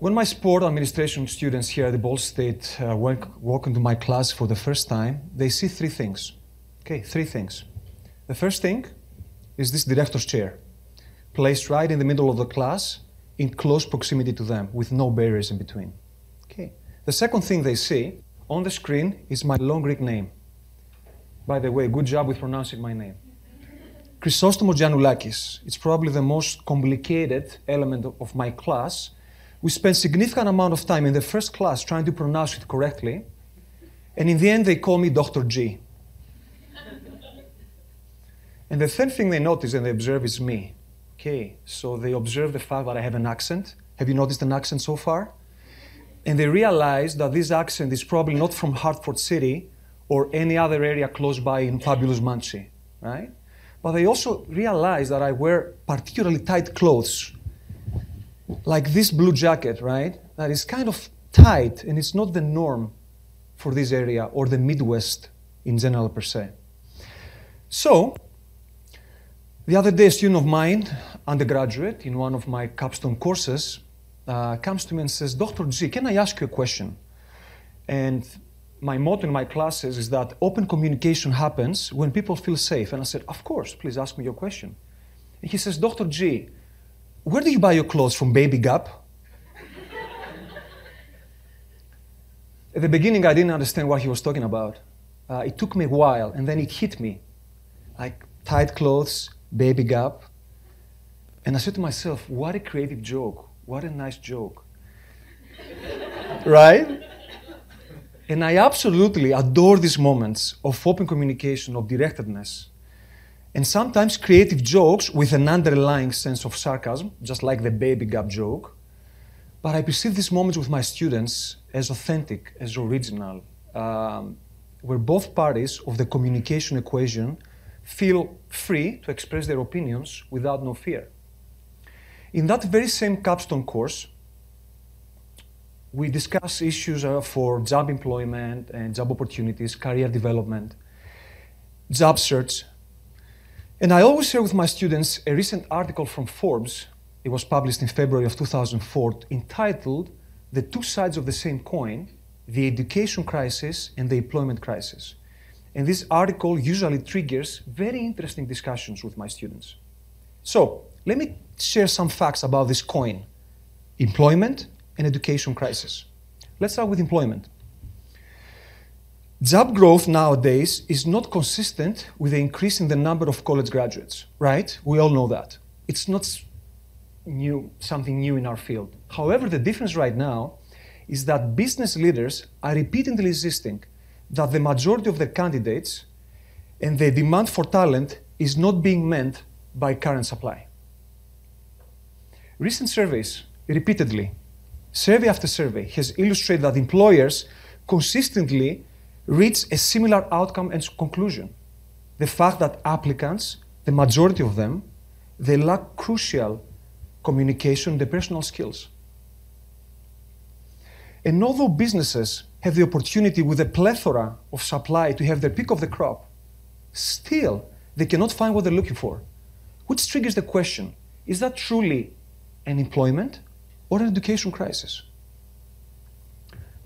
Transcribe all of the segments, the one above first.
When my sport administration students here at the Ball State walk into my class for the first time, they see three things. Okay, three things. The first thing is this director's chair, placed right in the middle of the class, in close proximity to them, with no barriers in between. Okay. The second thing they see on the screen is my long Greek name. By the way, good job with pronouncing my name. Chrysostomos Giannoulakis. It's probably the most complicated element of my class. We spend significant amount of time in the first class trying to pronounce it correctly, and in the end they call me Dr. G. And the third thing they notice and they observe is me. Okay, so they observe the fact that I have an accent. Have you noticed an accent so far? And they realize that this accent is probably not from Hartford City or any other area close by in fabulous Muncie, right? But they also realize that I wear particularly tight clothes, like this blue jacket, right? That is kind of tight, and it's not the norm for this area or the Midwest in general per se. So, the other day, a student of mine, undergraduate, in one of my capstone courses, comes to me and says, Dr. G, can I ask you a question? And my motto in my classes is that open communication happens when people feel safe. And I said, of course, please ask me your question. And he says, Dr. G, where do you buy your clothes, from Baby Gap? At the beginning, I didn't understand what he was talking about. It took me a while, and then it hit me. Like tight clothes, Baby Gap. And I said to myself, what a creative joke. What a nice joke. Right? And I absolutely adore these moments of open communication, of directedness, and sometimes creative jokes with an underlying sense of sarcasm, just like the Baby Gap joke. But I perceive these moments with my students as authentic, as original, where both parties of the communication equation feel free to express their opinions without no fear. In that very same capstone course, we discuss issues for job employment and job opportunities, career development, job search. And I always share with my students a recent article from Forbes. It was published in February of 2004, entitled The Two Sides of the Same Coin, the Education Crisis and the Employment Crisis. And this article usually triggers very interesting discussions with my students. So, let me share some facts about this coin, employment and education crisis. Let's start with employment. Job growth nowadays is not consistent with the increase in the number of college graduates, right? We all know that. It's not new, something new in our field. However, the difference right now is that business leaders are repeatedly insisting that the majority of the candidates and the demand for talent is not being met by current supply. Recent surveys, repeatedly, survey after survey, has illustrated that employers consistently reach a similar outcome and conclusion. The fact that applicants, the majority of them, they lack crucial communication and personal skills. And although businesses have the opportunity with a plethora of supply to have their pick of the crop, still they cannot find what they're looking for, which triggers the question, is that truly an employment or an education crisis?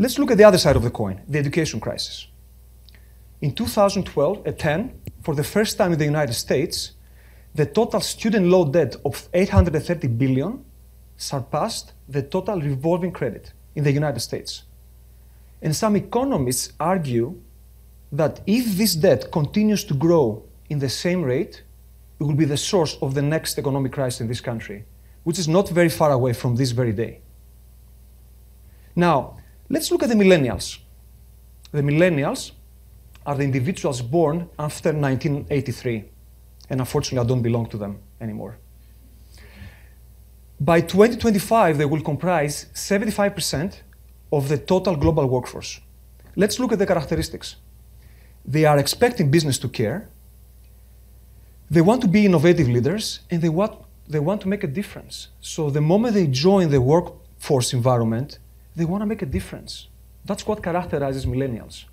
Let's look at the other side of the coin, the education crisis. In 2012, for the first time in the United States, the total student loan debt of $830 billion surpassed the total revolving credit in the United States. And some economists argue that if this debt continues to grow in the same rate, it will be the source of the next economic crisis in this country, which is not very far away from this very day. Now, let's look at the millennials. The millennials are the individuals born after 1983, and unfortunately I don't belong to them anymore. By 2025, they will comprise 75% of the total global workforce. Let's look at the characteristics. They are expecting business to care, they want to be innovative leaders, and they want to make a difference. So the moment they join the workforce environment, they want to make a difference. That's what characterizes millennials.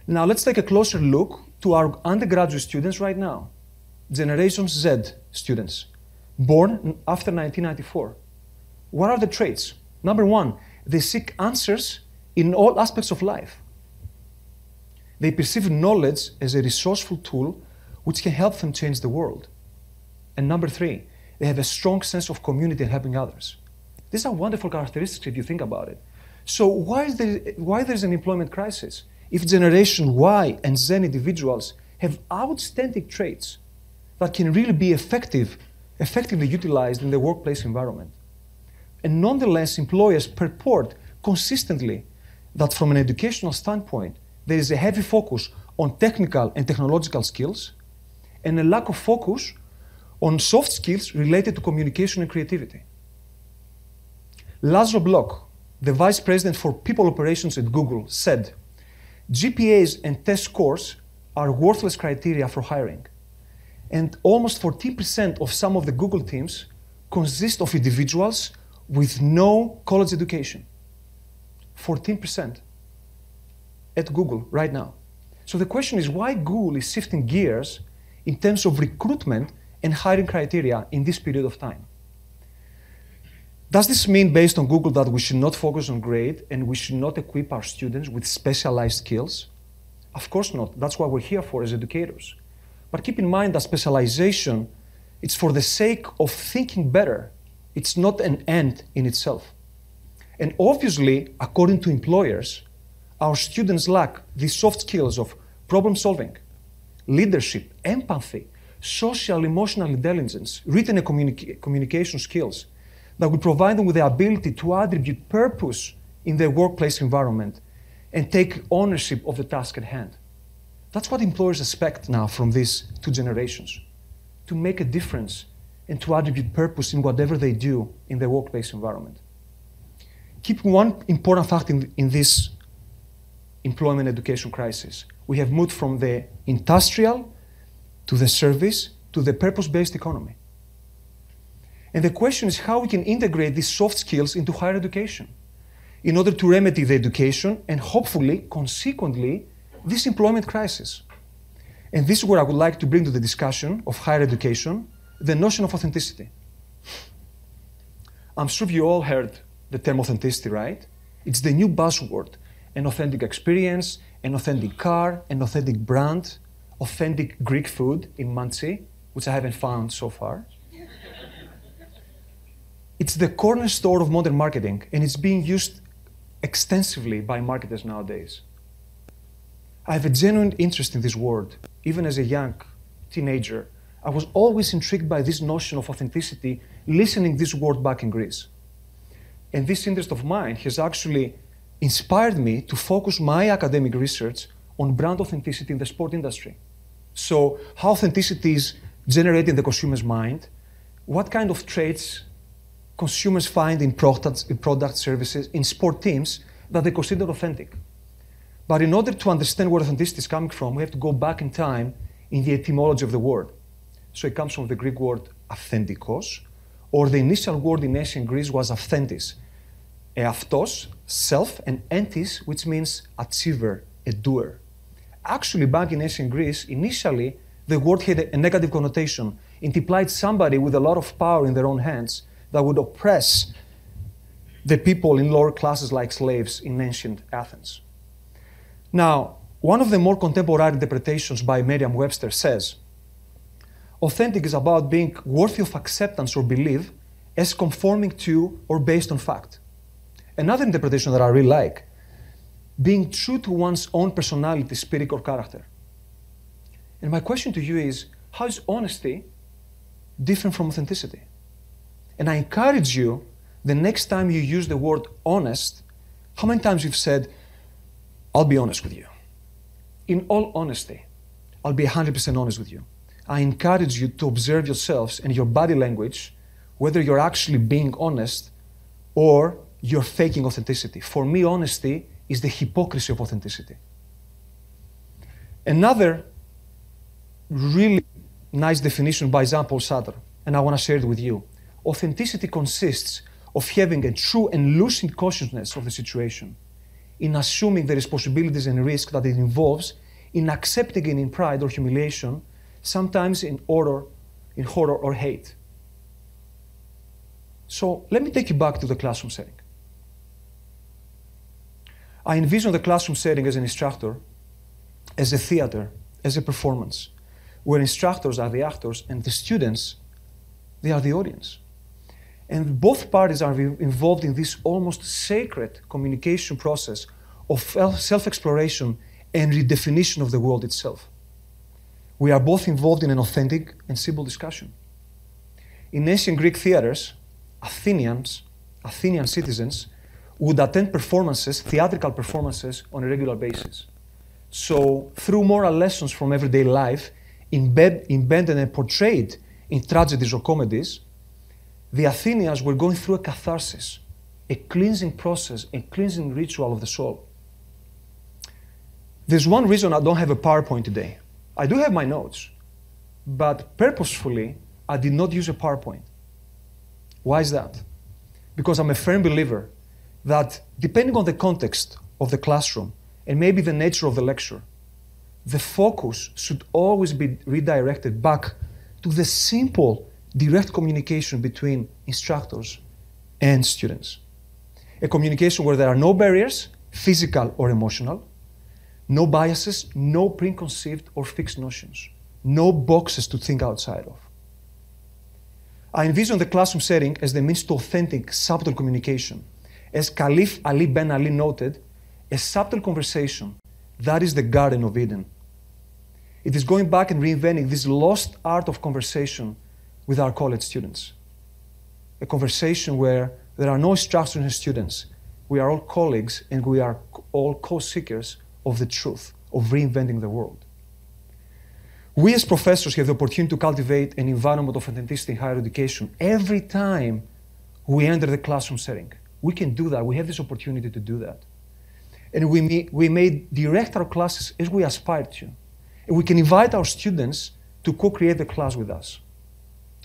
Now let's take a closer look to our undergraduate students right now. Generation Z students, born after 1994. What are the traits? Number one, they seek answers in all aspects of life. They perceive knowledge as a resourceful tool which can help them change the world. And number three, they have a strong sense of community and helping others. These are wonderful characteristics if you think about it. So why there's an employment crisis? If Generation Y and Z individuals have outstanding traits that can really be effectively utilized in the workplace environment. And nonetheless, employers purport consistently that from an educational standpoint, there is a heavy focus on technical and technological skills and a lack of focus on soft skills related to communication and creativity. Laszlo Bloch, the vice president for people operations at Google, said, GPAs and test scores are worthless criteria for hiring. And almost 14% of some of the Google teams consist of individuals with no college education. 14% at Google right now. So the question is why Google is shifting gears in terms of recruitment and hiring criteria in this period of time. Does this mean, based on Google, that we should not focus on grade and we should not equip our students with specialized skills? Of course not. That's what we're here for as educators. But keep in mind that specialization, it's for the sake of thinking better. It's not an end in itself. And obviously, according to employers, our students lack these soft skills of problem solving, leadership, empathy, social emotional intelligence, written and communication skills that will provide them with the ability to attribute purpose in their workplace environment and take ownership of the task at hand. That's what employers expect now from these two generations, to make a difference and to attribute purpose in whatever they do in their workplace environment. Keep one important fact in this employment education crisis. We have moved from the industrial to the service to the purpose-based economy. And the question is how we can integrate these soft skills into higher education in order to remedy the education and hopefully, consequently, this employment crisis. And this is where I would like to bring to the discussion of higher education the notion of authenticity. I'm sure you all heard the term authenticity, right? It's the new buzzword. An authentic experience, an authentic car, an authentic brand, authentic Greek food in Muncie, which I haven't found so far. It's the cornerstone of modern marketing, and it's being used extensively by marketers nowadays. I have a genuine interest in this word. Even as a young teenager, I was always intrigued by this notion of authenticity, listening this word back in Greece. And this interest of mine has actually inspired me to focus my academic research on brand authenticity in the sport industry. So how authenticity is generated in the consumer's mind, what kind of traits consumers find in product services, in sport teams that they consider authentic. But in order to understand where authenticity is coming from, we have to go back in time in the etymology of the word. So it comes from the Greek word authentikos, or the initial word in ancient Greece was authentis. Eαυτός, self, and entis, which means achiever, a doer. Actually, back in ancient Greece, initially, the word had a negative connotation. It implied somebody with a lot of power in their own hands that would oppress the people in lower classes like slaves in ancient Athens. Now, one of the more contemporary interpretations by Merriam-Webster says, authentic is about being worthy of acceptance or belief as conforming to or based on fact. Another interpretation that I really like, being true to one's own personality, spirit, or character. And my question to you is, how is honesty different from authenticity? And I encourage you, the next time you use the word honest, how many times you've said, I'll be honest with you. In all honesty, I'll be 100% honest with you. I encourage you to observe yourselves and your body language, whether you're actually being honest or you're faking authenticity. For me, honesty is the hypocrisy of authenticity. Another really nice definition by Jean-Paul Sartre, and I want to share it with you. Authenticity consists of having a true and lucid consciousness of the situation, in assuming the responsibilities and risks that it involves, in accepting it in pride or humiliation, sometimes in horror or hate. So let me take you back to the classroom setting. I envision the classroom setting as an instructor, as a theater, as a performance, where instructors are the actors and the students, they are the audience. And both parties are involved in this almost sacred communication process of self-exploration and redefinition of the world itself. We are both involved in an authentic and simple discussion. In ancient Greek theaters, Athenian citizens would attend performances, theatrical performances, on a regular basis. So, through moral lessons from everyday life, embedded and portrayed in tragedies or comedies, the Athenians were going through a catharsis, a cleansing process, a cleansing ritual of the soul. There's one reason I don't have a PowerPoint today. I do have my notes, but purposefully, I did not use a PowerPoint. Why is that? Because I'm a firm believer that depending on the context of the classroom and maybe the nature of the lecture, the focus should always be redirected back to the simple, direct communication between instructors and students. A communication where there are no barriers, physical or emotional, no biases, no preconceived or fixed notions, no boxes to think outside of. I envision the classroom setting as the means to authentic, subtle communication. As Caliph Ali Ben Ali noted, a subtle conversation, that is the Garden of Eden. It is going back and reinventing this lost art of conversation with our college students. A conversation where there are no instructors and students. We are all colleagues and we are all co-seekers of the truth, of reinventing the world. We as professors have the opportunity to cultivate an environment of authenticity in higher education every time we enter the classroom setting. We can do that. We have this opportunity to do that. And we may direct our classes as we aspire to. And we can invite our students to co-create the class with us.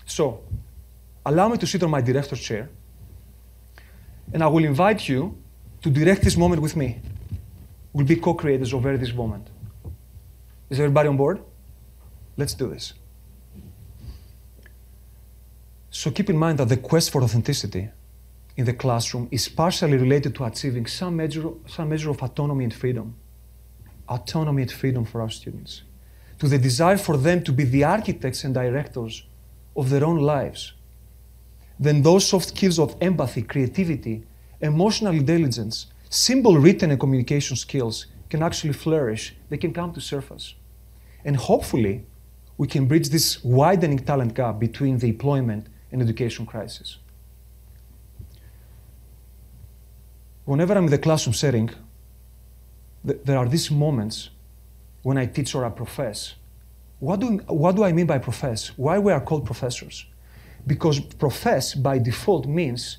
So, allow me to sit on my director's chair, and I will invite you to direct this moment with me. We'll be co-creators over this moment. Is everybody on board? Let's do this. So keep in mind that the quest for authenticity in the classroom is partially related to achieving some measure of autonomy and freedom. Autonomy and freedom for our students. To the desire for them to be the architects and directors of their own lives. Then those soft skills of empathy, creativity, emotional intelligence, simple written and communication skills can actually flourish. They can come to surface. And hopefully, we can bridge this widening talent gap between the employment and education crisis. Whenever I'm in the classroom setting, there are these moments when I teach or I profess. What do I mean by profess? Why we are called professors? Because profess by default means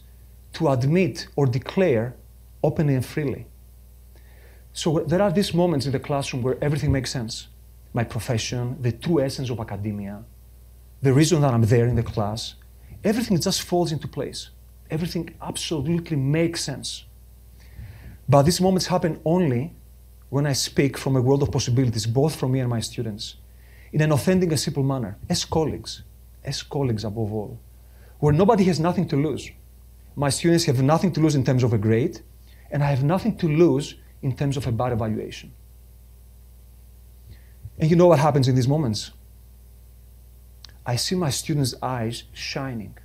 to admit or declare openly and freely. So there are these moments in the classroom where everything makes sense. My profession, the true essence of academia, the reason that I'm there in the class, everything just falls into place. Everything absolutely makes sense. But these moments happen only when I speak from a world of possibilities, both from me and my students, in an authentic and simple manner, as colleagues above all, where nobody has nothing to lose. My students have nothing to lose in terms of a grade, and I have nothing to lose in terms of a bad evaluation. And you know what happens in these moments? I see my students' eyes shining,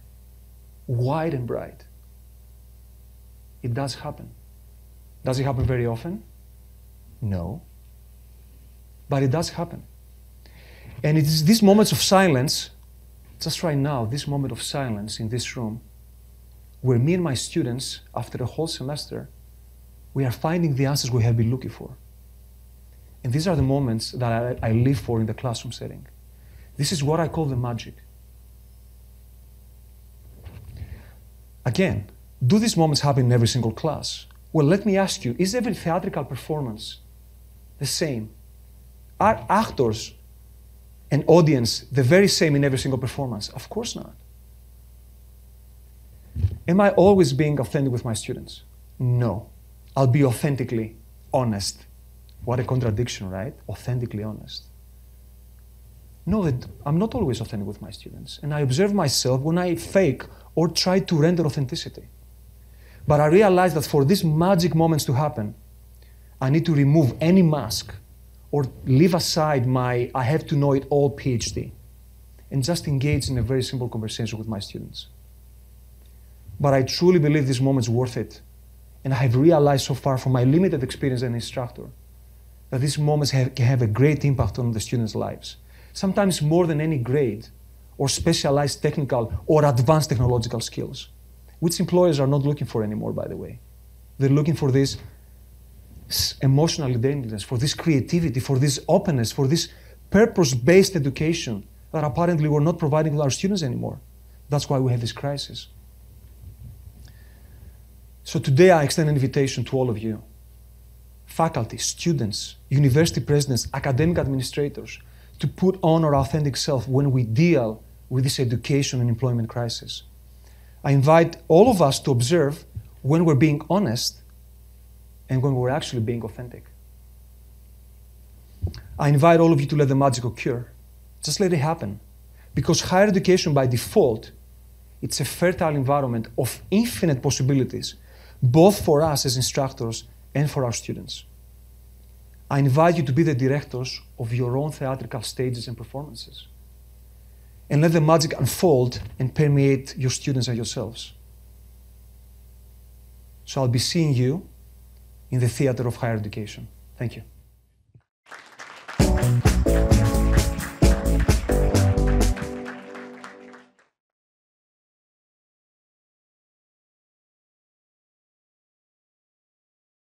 wide and bright. It does happen. Does it happen very often? No. But it does happen. And it is these moments of silence, just right now, this moment of silence in this room, where me and my students, after a whole semester, we are finding the answers we have been looking for. And these are the moments that I live for in the classroom setting. This is what I call the magic. Again, do these moments happen in every single class? Well, let me ask you, is every theatrical performance the same? Are actors and audience the very same in every single performance? Of course not. Am I always being authentic with my students? No. I'll be authentically honest. What a contradiction, right? Authentically honest. No, I'm not always authentic with my students. And I observe myself when I fake or try to render authenticity. But I realize that for these magic moments to happen, I need to remove any mask or leave aside my I have to know it all PhD and just engage in a very simple conversation with my students. But I truly believe this moment's worth it. And I have realized so far from my limited experience as an instructor that these moments can have a great impact on the students' lives. Sometimes more than any grade or specialized technical or advanced technological skills, which employers are not looking for anymore, by the way. They're looking for this emotional intelligence, for this creativity, for this openness, for this purpose-based education that apparently we're not providing to our students anymore. That's why we have this crisis. So today I extend an invitation to all of you, faculty, students, university presidents, academic administrators, to put on our authentic self when we deal with this education and employment crisis. I invite all of us to observe when we're being honest and when we're actually being authentic. I invite all of you to let the magic occur. Just let it happen. Because higher education by default, it's a fertile environment of infinite possibilities, both for us as instructors and for our students. I invite you to be the directors of your own theatrical stages and performances. And let the magic unfold and permeate your students and yourselves. So I'll be seeing you in the theater of higher education. Thank you.